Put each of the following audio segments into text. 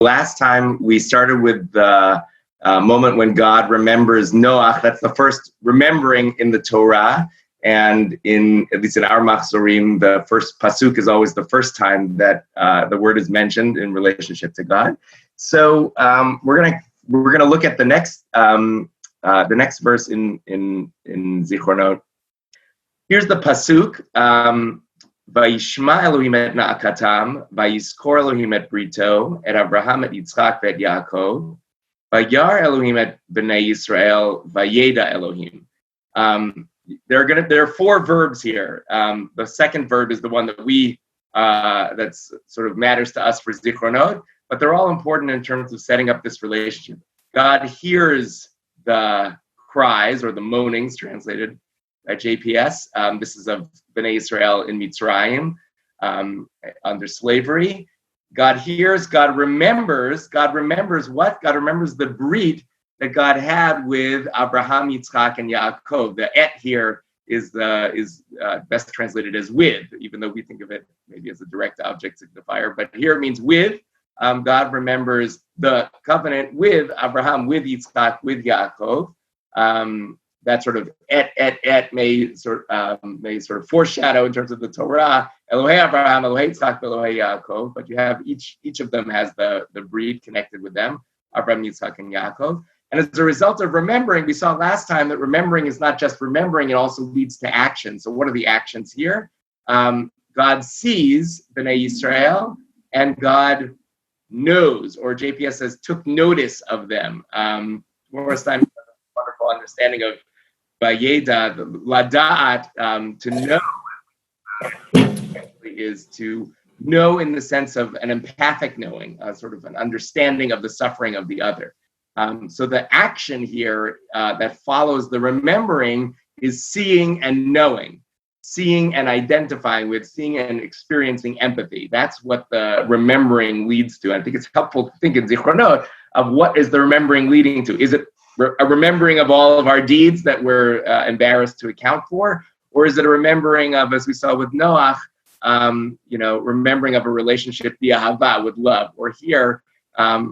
Last time we started with the moment when God remembers Noach. That's the first remembering in the Torah. And at least in our Machzorim, the first pasuk is always the first time that the word is mentioned in relationship to God. So we're gonna look at the next verse in Zichronot. Here's the pasuk. Vayishma Elohim et na'akatam, vayizkor Elohim et brito, et Abraham et Yitzchak et Yaakov, vayar Elohim et bnei Yisrael, vayeda Elohim. There are four verbs here. The second verb is the one that that's sort of matters to us for Zichronot, but they're all important in terms of setting up this relationship. God hears the cries or the moanings, translated at JPS. This is of Bnei Israel in Mitzrayim under slavery. God hears, God remembers what? God remembers the brit that God had with Abraham, Yitzchak, and Yaakov. The et here is best translated as with, even though we think of it maybe as a direct object signifier. But here it means with. God remembers the covenant with Abraham, with Yitzchak, with Yaakov. That sort of et may sort of foreshadow in terms of the Torah, Elohei Abraham, Elohei Yitzchak, Elohei Yaakov, but you have each of them has the breed connected with them, Abraham, Yitzchak, and Yaakov. And as a result of remembering, we saw last time that remembering is not just remembering, it also leads to action. So what are the actions here? God sees Bnei Yisrael, and God knows, or JPS says, took notice of them. Morris time, wonderful understanding of Vayeda, Lada'at, to know is to know in the sense of an empathic knowing, sort of an understanding of the suffering of the other. So the action here that follows the remembering is seeing and knowing, seeing and identifying with, seeing and experiencing empathy. That's what the remembering leads to. I think it's helpful to think in Zichronot of what is the remembering leading to. Is it a remembering of all of our deeds that we're embarrassed to account for? Or is it a remembering of, as we saw with Noach, remembering of a relationship via hava, with love? Or here,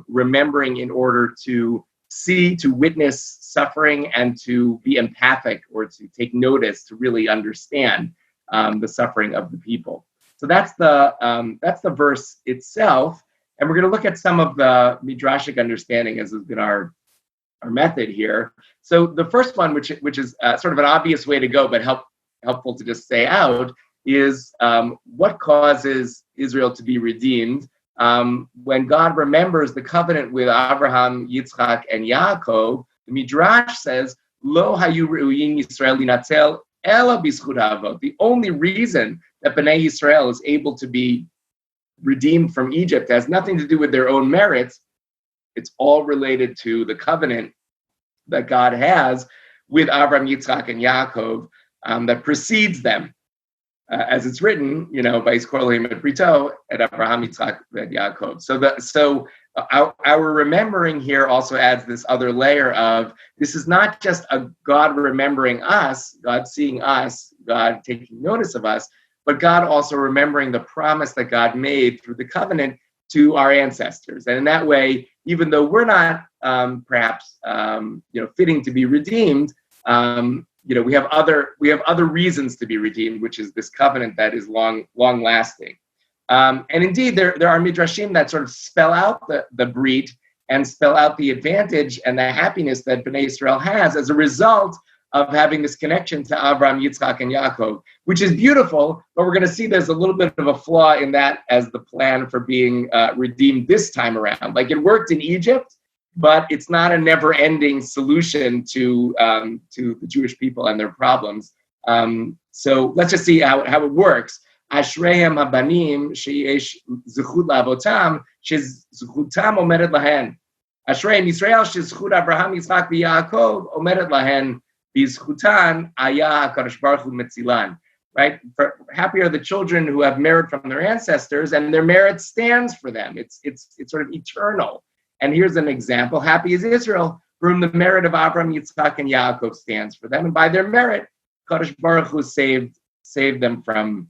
remembering in order to see, to witness suffering and to be empathic or to take notice, to really understand the suffering of the people. So that's the verse itself. And we're going to look at some of the midrashic understanding as has been our method here. So the first one, which is sort of an obvious way to go, but helpful to just say out, is what causes Israel to be redeemed when God remembers the covenant with Abraham, Yitzchak, and Yaakov. The Midrash says, "Lo hayu re'uyin Yisrael linatzel ela b'zchut ha'avot." The only reason that Bnei Yisrael is able to be redeemed from Egypt has nothing to do with their own merits. It's all related to the covenant that God has with Abraham, Yitzchak, and Yaakov that precedes them. As it's written, Vayizkor Elohim et brito, et Abraham, Yitzchak, and Yaakov. So our remembering here also adds this other layer of, this is not just a God remembering us, God seeing us, God taking notice of us, but God also remembering the promise that God made through the covenant to our ancestors. And in that way, even though we're not perhaps fitting to be redeemed, we have other reasons to be redeemed, which is this covenant that is long lasting. And indeed, there are midrashim that sort of spell out the brit and spell out the advantage and the happiness that Bnei Israel has as a result of having this connection to Abraham, Yitzchak, and Yaakov, which is beautiful, but we're going to see there's a little bit of a flaw in that as the plan for being redeemed this time around. Like, it worked in Egypt, but it's not a never-ending solution to the Jewish people and their problems. So let's just see how it works. Ashrehem habanim sheyesh zechut la'avotam shezchutam omedet lahen. Ashrehem Yisrael shezchut Abraham, Yitzchak, v'Yaakov omedet lahen b'zchutan ayah HaKadosh Baruch Hu metzilan. Right? Happy are the children who have merit from their ancestors, and their merit stands for them. It's sort of eternal. And here's an example. Happy is Israel, for whom the merit of Abraham, Yitzchak, and Yaakov stands for them. And by their merit, Kadosh Baruch Hu saved them from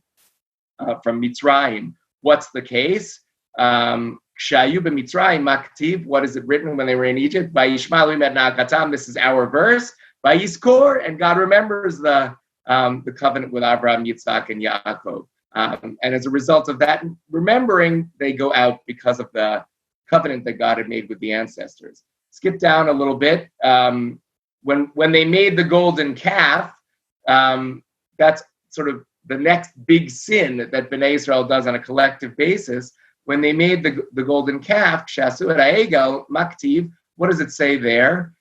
Mitzrayim. What's the case? Kshayu b'Mitzrayim maktiv. What is it written when they were in Egypt? Vayishma Elohim et na'akatam. This is our verse. Vayiskor, and God remembers the covenant with Abraham, Yitzhak, and Yaakov. And as a result of that remembering, they go out because of the covenant that God had made with the ancestors. Skip down a little bit. When they made the golden calf, that's sort of the next big sin that Bnei Israel does on a collective basis. When they made the golden calf, Shasu et ha'egel maktiv, what does it say there?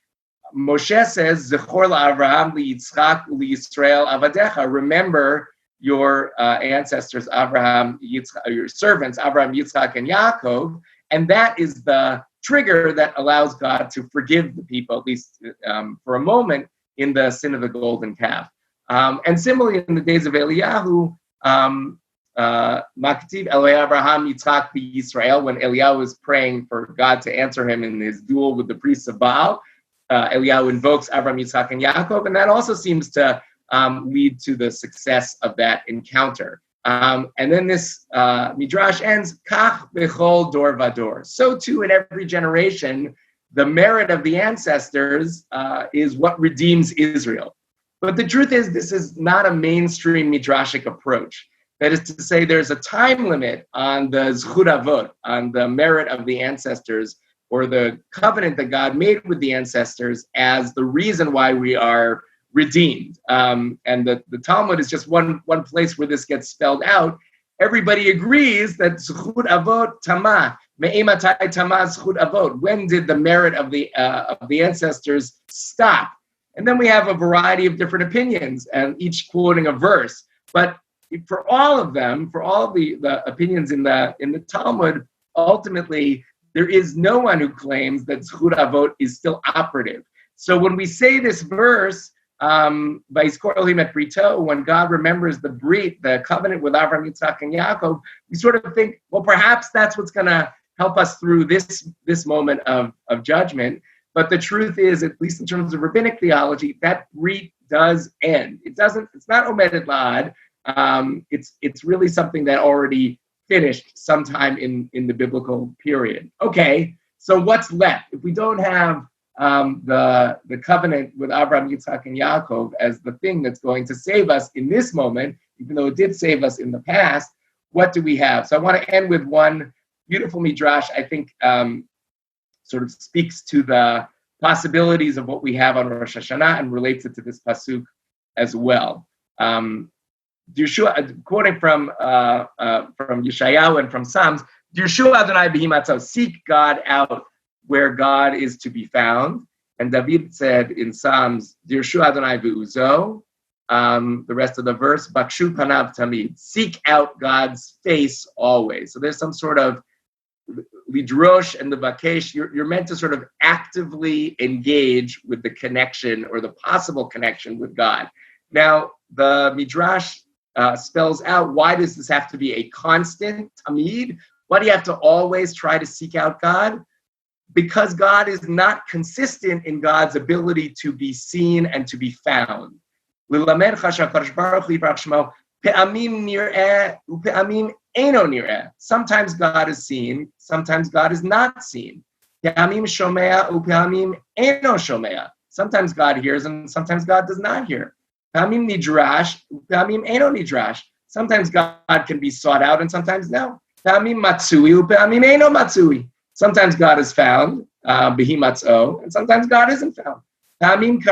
Moshe says, Zechor la'Avraham li'Yitzchak u'li'Yisrael avadecha. Remember your ancestors, Abraham, Yitzchak, your servants, Abraham, Yitzchak, and Yaakov. And that is the trigger that allows God to forgive the people, at least for a moment, in the sin of the golden calf. And similarly, in the days of Eliyahu, Maktiv Eloi Abraham Yitzchak Yisrael, when Eliyahu was praying for God to answer him in his duel with the priests of Baal, Eliyahu invokes Abraham, Yitzchak, and Yaakov, and that also seems to lead to the success of that encounter. And then this midrash ends, Kach bechol dor vador. So too in every generation, the merit of the ancestors is what redeems Israel. But the truth is, this is not a mainstream midrashic approach. That is to say, there's a time limit on the zchut avot, on the merit of the ancestors, or the covenant that God made with the ancestors as the reason why we are redeemed. And the Talmud is just one place where this gets spelled out. Everybody agrees that zchut avot tama, me'ematai tama zchut avot. When did the merit of the ancestors stop? And then we have a variety of different opinions, and each quoting a verse. But for all of them, for all the opinions in the Talmud, ultimately there is no one who claims that zchut avot is still operative. So when we say this verse, Vayiskor Elohim et brito, when God remembers the brit, the covenant with Avraham, Yitzchak, and Yaakov, we sort of think, well, perhaps that's what's going to help us through this moment of judgment. But the truth is, at least in terms of rabbinic theology, that brit does end. It's not omedet la'ad. It's really something that already finished sometime in the biblical period. Okay, so what's left? If we don't have the covenant with Abraham, Yitzhak, and Yaakov as the thing that's going to save us in this moment, even though it did save us in the past, what do we have? So I want to end with one beautiful midrash, I think sort of speaks to the possibilities of what we have on Rosh Hashanah and relates it to this pasuk as well. Yeshua, quoting from Yeshayahu and from Psalms, Yeshua Adonai b'himatzo, seek God out where God is to be found. And David said in Psalms, Yeshua Adonai b'uzo, the rest of the verse, Bakshu panav tamid, seek out God's face always. So there's some sort of lidrosh and the bakesh, you're meant to sort of actively engage with the connection or the possible connection with God. Now, the midrash spells out, why does this have to be a constant tamid? Why do you have to always try to seek out God? Because God is not consistent in God's ability to be seen and to be found. Sometimes God is seen, sometimes God is not seen. Sometimes God hears and sometimes God does not hear. Sometimes God can be sought out and sometimes no. Sometimes God is found, and sometimes God isn't found. Sometimes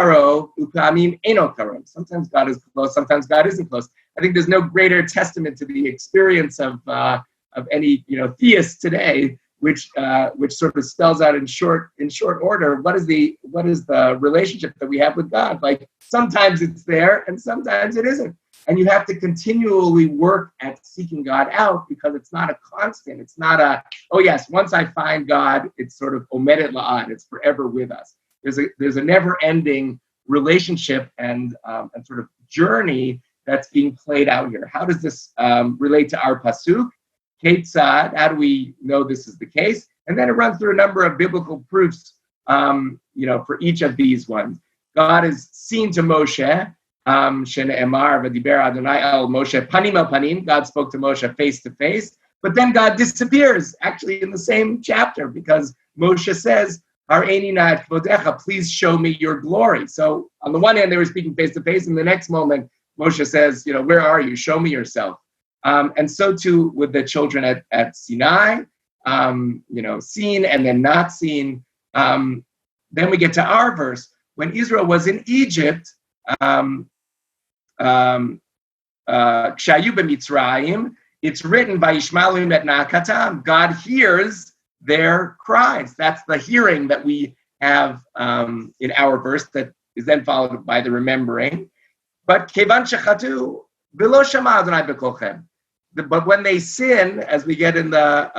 God is close, sometimes God isn't close. I think there's no greater testament to the experience of any theist today, which sort of spells out in short order what is the relationship that we have with God. Like sometimes it's there and sometimes it isn't, and you have to continually work at seeking God out because it's not a constant. It's not a once I find God, it's sort of omedet la'ad. It's forever with us. There's a never-ending relationship and sort of journey that's being played out here. How does this relate to our pasuk? Ketzad, how do we know this is the case? And then it runs through a number of biblical proofs, for each of these ones. God is seen to Moshe, Shene'emar v'diber Adonai el Moshe panim el panim. God spoke to Moshe face to face. But then God disappears, actually in the same chapter, because Moshe says, Hareini na et kvodecha, please show me your glory. So on the one hand, they were speaking face to face, and the next moment, Moshe says, where are you? Show me yourself. And so too with the children at Sinai, seen and then not seen. Then we get to our verse. When Israel was in Egypt, Kshayu b'Mitzrayim, it's written by Yishmalim et Na'akatam. God hears their cries. That's the hearing that we have in our verse that is then followed by the remembering. But kevan shechatu v'lo shama Adonai b'kolchem. But when they sin, as we get in the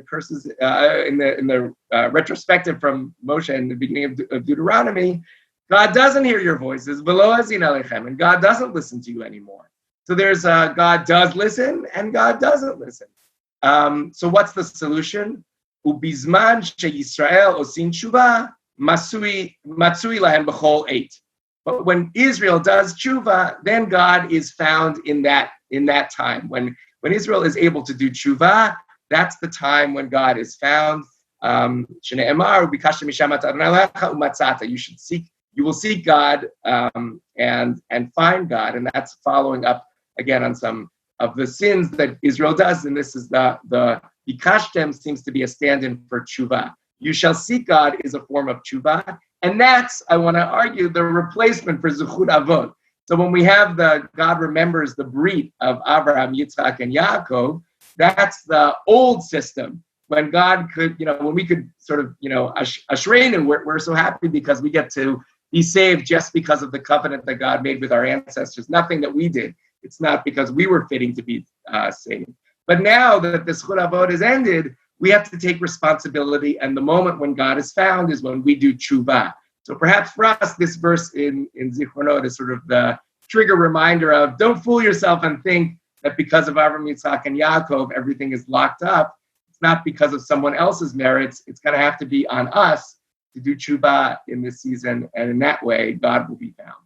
curses in the retrospective from Moshe in the beginning of Deuteronomy, God doesn't hear your voices, v'lo hazin alechem, and God doesn't listen to you anymore. So there's God does listen and God doesn't listen. So what's the solution? Ubizman sheYisrael osin tshuva matsui lahem b'chol eight. But when Israel does tshuva, then God is found in that time. When Israel is able to do tshuva, that's the time when God is found. You will seek God and find God, and that's following up again on some of the sins that Israel does. And this is the bikashtem seems to be a stand-in for tshuva. You shall seek God is a form of tshuva. And that's, I want to argue, the replacement for Zuchut Avot. So when we have the God remembers the brit of Abraham, Yitzchak, and Yaakov, that's the old system. When God could, when we could sort of, Ashreinu, we're so happy because we get to be saved just because of the covenant that God made with our ancestors. Nothing that we did. It's not because we were fitting to be saved. But now that the Zuchut Avot has ended, we have to take responsibility, and the moment when God is found is when we do tshuva. So perhaps for us, this verse in Zichronot is sort of the trigger reminder of don't fool yourself and think that because of Avraham, Yitzchak, and Yaakov, everything is locked up. It's not because of someone else's merits. It's going to have to be on us to do tshuva in this season, and in that way, God will be found.